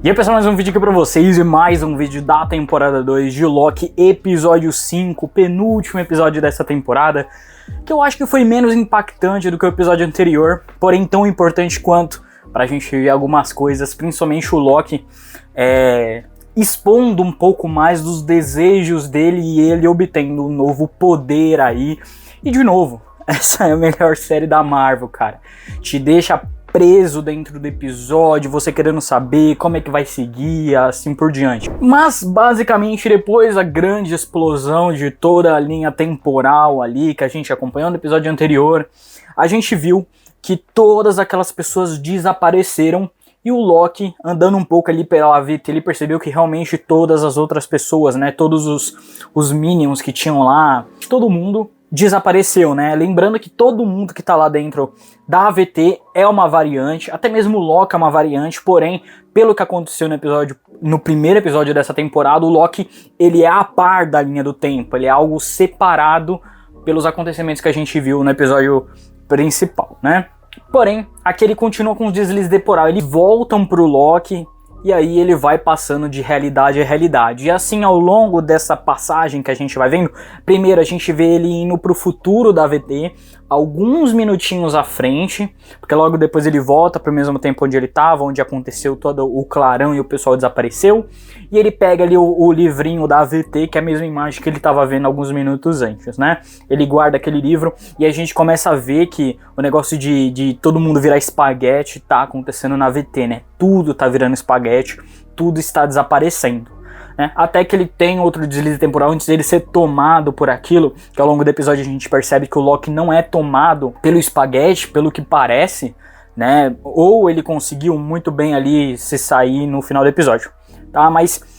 E aí pessoal, mais um vídeo aqui pra vocês e mais um vídeo da temporada 2 de Loki, episódio 5, penúltimo episódio dessa temporada, que eu acho que foi menos impactante do que o episódio anterior, porém tão importante quanto, pra gente ver algumas coisas, principalmente o Loki expondo um pouco mais dos desejos dele e ele obtendo um novo poder aí. E de novo, essa é a melhor série da Marvel, cara. Te deixa preso dentro do episódio, você querendo saber como é que vai seguir, assim por diante. Mas basicamente depois da grande explosão de toda a linha temporal ali que a gente acompanhou no episódio anterior, a gente viu que todas aquelas pessoas desapareceram e o Loki, andando um pouco ali pela VT, ele percebeu que realmente todas as outras pessoas, né, todos os Minions que tinham lá, todo mundo desapareceu, né? Lembrando que todo mundo que tá lá dentro da AVT é uma variante, até mesmo o Loki é uma variante, porém, pelo que aconteceu no primeiro episódio dessa temporada, o Loki, ele é a par da linha do tempo, ele é algo separado pelos acontecimentos que a gente viu no episódio principal, né? Porém, aqui ele continua com os deslizes temporais, eles voltam pro Loki, e aí ele vai passando de realidade a realidade. E assim, ao longo dessa passagem que a gente vai vendo, primeiro a gente vê ele indo pro futuro da AVT, alguns minutinhos à frente, porque logo depois ele volta pro mesmo tempo onde ele estava, onde aconteceu todo o clarão e o pessoal desapareceu. E ele pega ali o livrinho da AVT, que é a mesma imagem que ele estava vendo alguns minutos antes, né? Ele guarda aquele livro e a gente começa a ver que o negócio de todo mundo virar espaguete tá acontecendo na AVT, né? Tudo tá virando espaguete, tudo está desaparecendo. Né? Até que ele tem outro deslize temporal antes dele ser tomado por aquilo, que ao longo do episódio a gente percebe que o Loki não é tomado pelo espaguete, pelo que parece, né? Ou ele conseguiu muito bem ali se sair no final do episódio, tá? Mas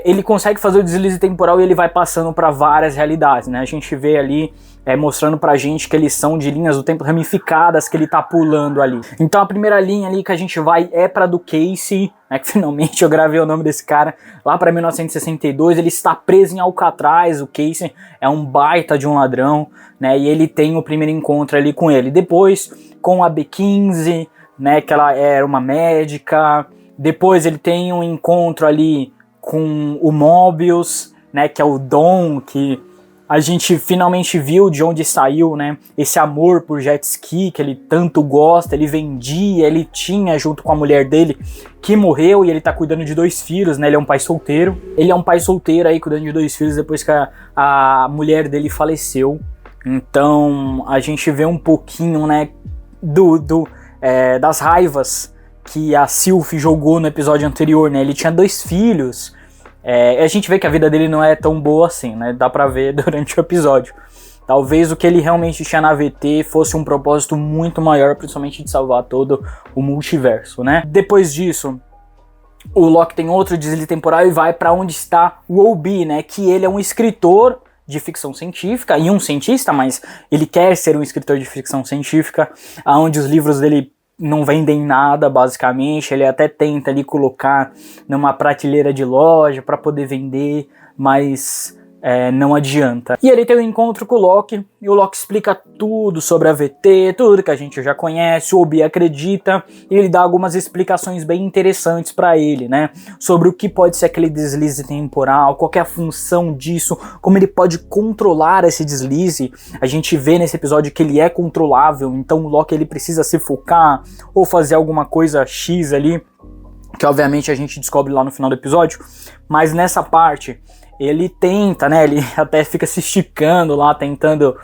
ele consegue fazer o deslize temporal e ele vai passando para várias realidades, né? A gente vê ali mostrando pra gente que eles são de linhas do tempo ramificadas que ele tá pulando ali. Então a primeira linha ali que a gente vai é pra do Casey, né, que finalmente eu gravei o nome desse cara, lá pra 1962, ele está preso em Alcatraz, o Casey é um baita de um ladrão, né, e ele tem o primeiro encontro ali com ele. Depois com a B15, né, que ela era uma médica, depois ele tem um encontro ali com o Mobius, né, que é o Dom, que a gente finalmente viu de onde saiu, né, esse amor por jet ski que ele tanto gosta, ele vendia, ele tinha junto com a mulher dele que morreu e ele tá cuidando de 2 filhos, né, ele é um pai solteiro. Ele é um pai solteiro aí cuidando de 2 filhos depois que a mulher dele faleceu. Então a gente vê um pouquinho, né, das raivas que a Sylvie jogou no episódio anterior, né, ele tinha 2 filhos. A gente vê que a vida dele não é tão boa assim, né? Dá pra ver durante o episódio. Talvez o que ele realmente tinha na VT fosse um propósito muito maior, principalmente de salvar todo o multiverso, né? Depois disso, o Loki tem outro deslize temporal e vai pra onde está o Obi, né? Que ele é um escritor de ficção científica e um cientista, mas ele quer ser um escritor de ficção científica, onde os livros dele não vendem nada, basicamente. Ele até tenta ali colocar numa prateleira de loja para poder vender, mas não adianta. E ele tem um encontro com o Loki, e o Loki explica tudo sobre a VT, tudo que a gente já conhece, o Obi acredita, e ele dá algumas explicações bem interessantes para ele, né? Sobre o que pode ser aquele deslize temporal, qual que é a função disso, como ele pode controlar esse deslize. A gente vê nesse episódio que ele é controlável, então o Loki ele precisa se focar ou fazer alguma coisa X ali, que obviamente a gente descobre lá no final do episódio, mas nessa parte ele tenta, né, ele até fica se esticando lá, tentando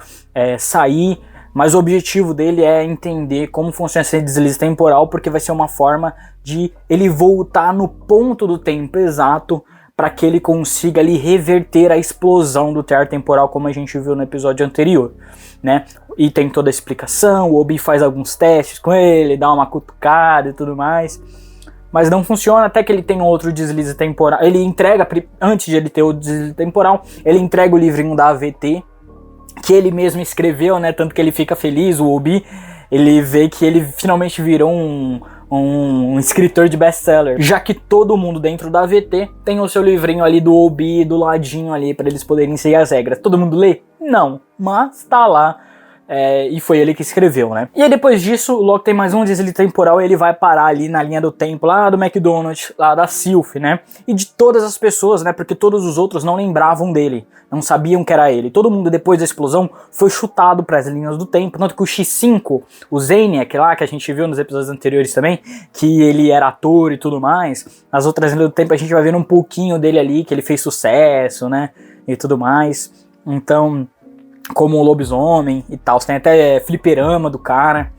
sair, mas o objetivo dele é entender como funciona esse deslize temporal, porque vai ser uma forma de ele voltar no ponto do tempo exato para que ele consiga ali reverter a explosão do tear temporal, como a gente viu no episódio anterior, né? E tem toda a explicação, o Obi faz alguns testes com ele, dá uma cutucada e tudo mais, mas não funciona até que ele tem outro deslize temporal. Ele entrega, antes de ele ter o deslize temporal, ele entrega o livrinho da AVT, que ele mesmo escreveu, né? Tanto que ele fica feliz, o Obi, ele vê que ele finalmente virou um escritor de best-seller, já que todo mundo dentro da AVT tem o seu livrinho ali do Obi do ladinho ali, para eles poderem seguir as regras. Todo mundo lê? Não, mas tá lá e foi ele que escreveu, né? E aí depois disso, o Loki tem mais um deslize temporal e ele vai parar ali na linha do tempo lá do McDonald's, lá da Sylvie, né? E de todas as pessoas, né? Porque todos os outros não lembravam dele, não sabiam que era ele. Todo mundo depois da explosão foi chutado para as linhas do tempo, tanto que o X5, o Zaniac lá, que a gente viu nos episódios anteriores também, que ele era ator e tudo mais, nas outras linhas do tempo a gente vai ver um pouquinho dele ali, que ele fez sucesso, né? E tudo mais. Então, como o lobisomem e tal, tem até fliperama do cara.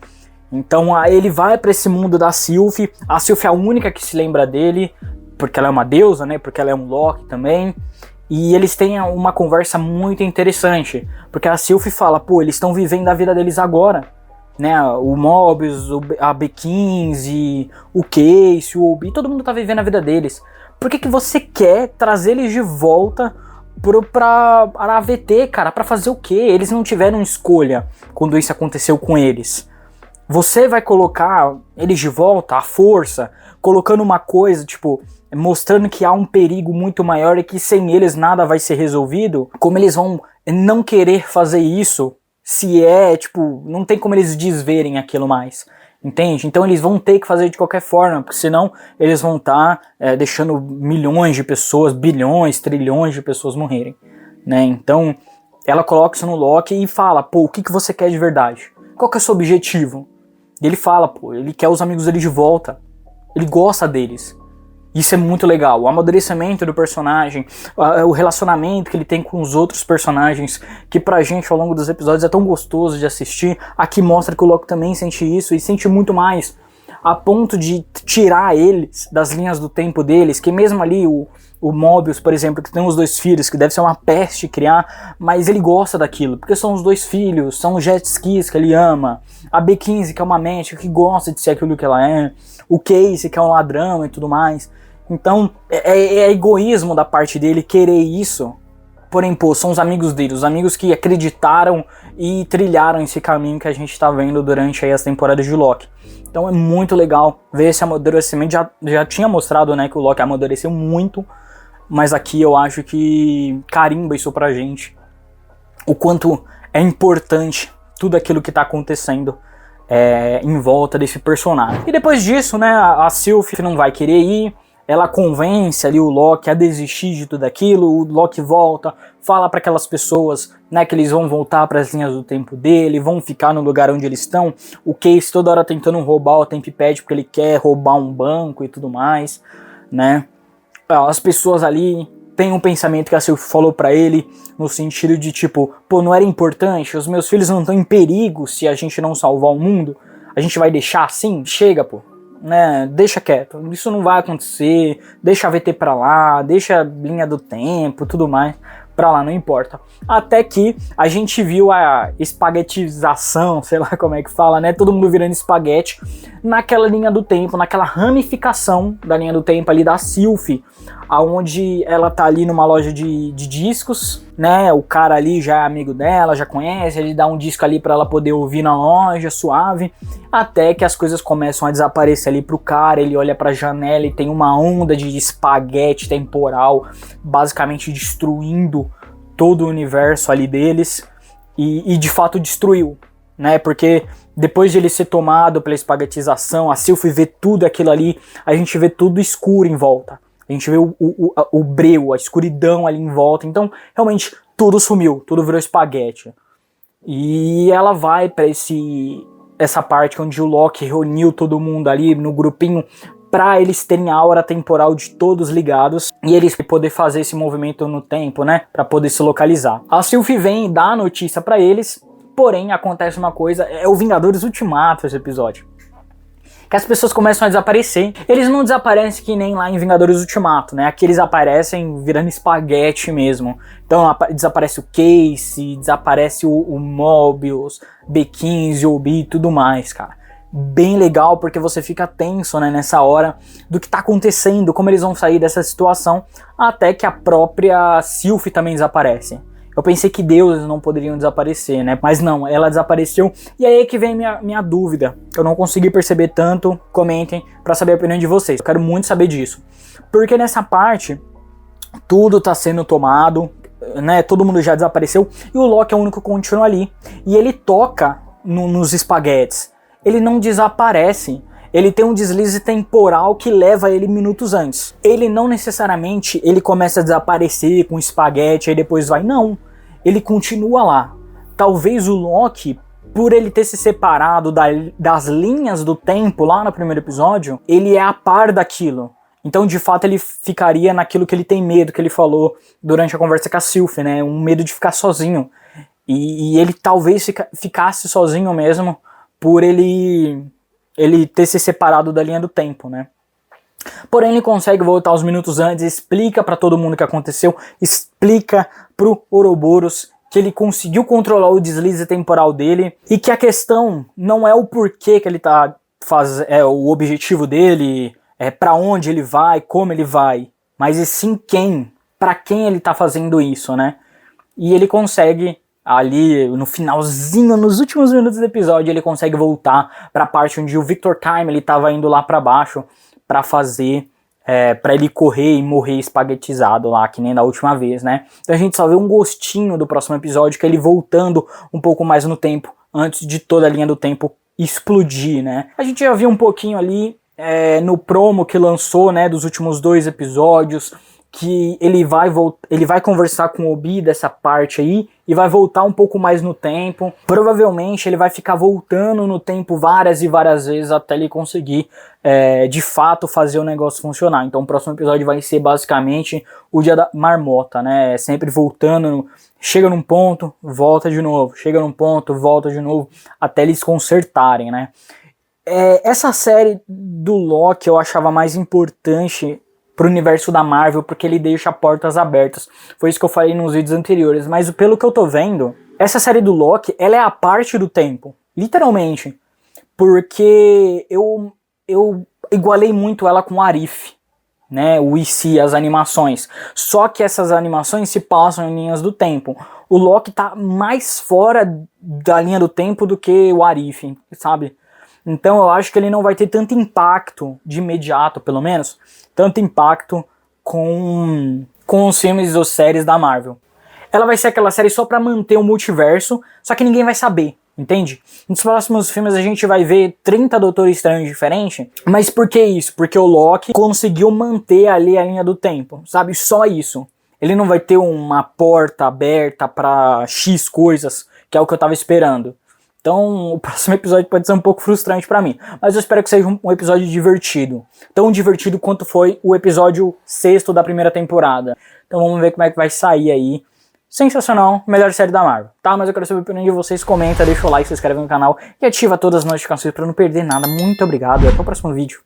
Então aí ele vai pra esse mundo da Sylvie. A Sylvie é a única que se lembra dele, porque ela é uma deusa, né? Porque ela é um Loki também. E eles têm uma conversa muito interessante, porque a Sylvie fala, pô, eles estão vivendo a vida deles agora, né? O Mobius, a B15, o Case, o Obi, todo mundo tá vivendo a vida deles. Por que você quer trazer eles de volta pra AVT, cara? Pra fazer o quê? Eles não tiveram escolha quando isso aconteceu com eles. Você vai colocar eles de volta à força, colocando uma coisa, tipo, mostrando que há um perigo muito maior e que sem eles nada vai ser resolvido? Como eles vão não querer fazer isso se tipo, não tem como eles desverem aquilo mais? Entende? Então eles vão ter que fazer de qualquer forma, porque senão eles vão estar deixando milhões de pessoas, bilhões, trilhões de pessoas morrerem, né? Então ela coloca isso no Loki e fala, pô, o que você quer de verdade? Qual que é o seu objetivo? E ele fala, pô, ele quer os amigos dele de volta, ele gosta deles. Isso é muito legal, o amadurecimento do personagem, o relacionamento que ele tem com os outros personagens, que pra gente ao longo dos episódios é tão gostoso de assistir. Aqui mostra que o Loki também sente isso e sente muito mais, a ponto de tirar eles das linhas do tempo deles, que mesmo ali o Mobius, por exemplo, que tem os 2 filhos, que deve ser uma peste criar, mas ele gosta daquilo, porque são os 2 filhos, são os jet skis que ele ama, a B15 que é uma médica que gosta de ser aquilo que ela é, o Case que é um ladrão e tudo mais. Então, é egoísmo da parte dele querer isso, porém, pô, são os amigos dele, os amigos que acreditaram e trilharam esse caminho que a gente tá vendo durante aí as temporadas de Loki. Então é muito legal ver esse amadurecimento, já tinha mostrado, né, que o Loki amadureceu muito, mas aqui eu acho que carimba isso pra gente, o quanto é importante tudo aquilo que tá acontecendo em volta desse personagem. E depois disso, né, a Sylvie não vai querer ir, ela convence ali o Loki a desistir de tudo aquilo, o Loki volta, fala para aquelas pessoas, né, que eles vão voltar para as linhas do tempo dele, vão ficar no lugar onde eles estão, o Case toda hora tentando roubar o Tempad porque ele quer roubar um banco e tudo mais, né, as pessoas ali têm um pensamento que a Sylvie falou para ele, no sentido de tipo, pô, não era importante, os meus filhos não estão em perigo se a gente não salvar o mundo, a gente vai deixar assim? Chega, pô. Né, deixa quieto, isso não vai acontecer, deixa a VT pra lá, deixa a linha do tempo, tudo mais pra lá, não importa. Até que a gente viu a espaguetização, sei lá como é que fala, né, todo mundo virando espaguete naquela linha do tempo, naquela ramificação da linha do tempo ali da Sylvie, aonde ela tá ali numa loja de discos, né, o cara ali já é amigo dela, já conhece, ele dá um disco ali pra ela poder ouvir na loja, suave, até que as coisas começam a desaparecer ali pro cara, ele olha pra janela e tem uma onda de espaguete temporal, basicamente destruindo todo o universo ali deles, e de fato destruiu, né, porque depois de ele ser tomado pela espaguetização, a Sylvie vê tudo aquilo ali, a gente vê tudo escuro em volta. A gente vê o breu, a escuridão ali em volta. Então, realmente, tudo sumiu. Tudo virou espaguete. E ela vai pra essa parte onde o Loki reuniu todo mundo ali no grupinho pra eles terem a aura temporal de todos ligados e eles poder fazer esse movimento no tempo, né? Pra poder se localizar. A Sylvie vem e dá a notícia pra eles, porém, acontece uma coisa, é o Vingadores Ultimato esse episódio. Que as pessoas começam a desaparecer. Eles não desaparecem que nem lá em Vingadores Ultimato, né? Aqui eles aparecem virando espaguete mesmo. Então desaparece o Case, desaparece o Mobius, B15, Obi e tudo mais, cara. Bem legal, porque você fica tenso, né, nessa hora do que tá acontecendo, como eles vão sair dessa situação, até que a própria Sylvie também desaparece. Eu pensei que deuses não poderiam desaparecer, né? Mas não, ela desapareceu. E aí é que vem minha dúvida. Eu não consegui perceber tanto. Comentem pra saber a opinião de vocês. Eu quero muito saber disso. Porque nessa parte, tudo tá sendo tomado. né, todo mundo já desapareceu, e o Loki é o único que continua ali. E ele toca nos espaguetes. Ele não desaparece. Ele tem um deslize temporal que leva ele minutos antes. Ele não necessariamente ele começa a desaparecer com espaguete e depois vai. Não. Ele continua lá. Talvez o Loki, por ele ter se separado das linhas do tempo lá no primeiro episódio, ele é a par daquilo. Então, de fato, ele ficaria naquilo que ele tem medo, que ele falou durante a conversa com a Sylvie, né? Um medo de ficar sozinho. E ele talvez ficasse sozinho mesmo por ele ter se separado da linha do tempo, né? Porém, ele consegue voltar uns minutos antes, explica pra todo mundo o que aconteceu, explica pro Ouroboros que ele conseguiu controlar o deslize temporal dele e que a questão não é o porquê que ele tá o objetivo dele, pra onde ele vai, como ele vai, mas e sim pra quem ele tá fazendo isso, né? E ele consegue, ali no finalzinho, nos últimos minutos do episódio, ele consegue voltar pra parte onde o Victor Time ele tava indo lá pra baixo pra fazer, pra ele correr e morrer espaguetizado lá, que nem da última vez, né? Então a gente só vê um gostinho do próximo episódio, que é ele voltando um pouco mais no tempo, antes de toda a linha do tempo explodir, né? A gente já viu um pouquinho ali no promo que lançou, né, dos últimos 2 episódios, que ele vai conversar com o Obi dessa parte aí e vai voltar um pouco mais no tempo. Provavelmente ele vai ficar voltando no tempo várias e várias vezes até ele conseguir de fato fazer o negócio funcionar. Então o próximo episódio vai ser basicamente o dia da marmota, né? Sempre voltando, chega num ponto, volta de novo, chega num ponto, volta de novo, até eles consertarem, né? Essa série do Loki eu achava mais importante pro universo da Marvel, porque ele deixa portas abertas. Foi isso que eu falei nos vídeos anteriores, mas pelo que eu tô vendo, essa série do Loki, ela é a parte do tempo, literalmente, porque eu igualei muito ela com o Arif, né, o IC, as animações, só que essas animações se passam em linhas do tempo. O Loki tá mais fora da linha do tempo do que o Arif, sabe? Então eu acho que ele não vai ter tanto impacto, de imediato pelo menos, tanto impacto com os filmes ou séries da Marvel. Ela vai ser aquela série só pra manter o multiverso, só que ninguém vai saber, entende? Nos próximos filmes a gente vai ver 30 Doutores Estranhos diferentes, mas por que isso? Porque o Loki conseguiu manter ali a linha do tempo, sabe? Só isso. Ele não vai ter uma porta aberta pra X coisas, que é o que eu tava esperando. Então o próximo episódio pode ser um pouco frustrante pra mim, mas eu espero que seja um episódio divertido. Tão divertido quanto foi o episódio 6º da primeira temporada. Então vamos ver como é que vai sair aí. Sensacional, melhor série da Marvel, tá? Mas eu quero saber a opinião de vocês, comenta, deixa o like, se inscreve no canal e ativa todas as notificações pra não perder nada. Muito obrigado e até o próximo vídeo.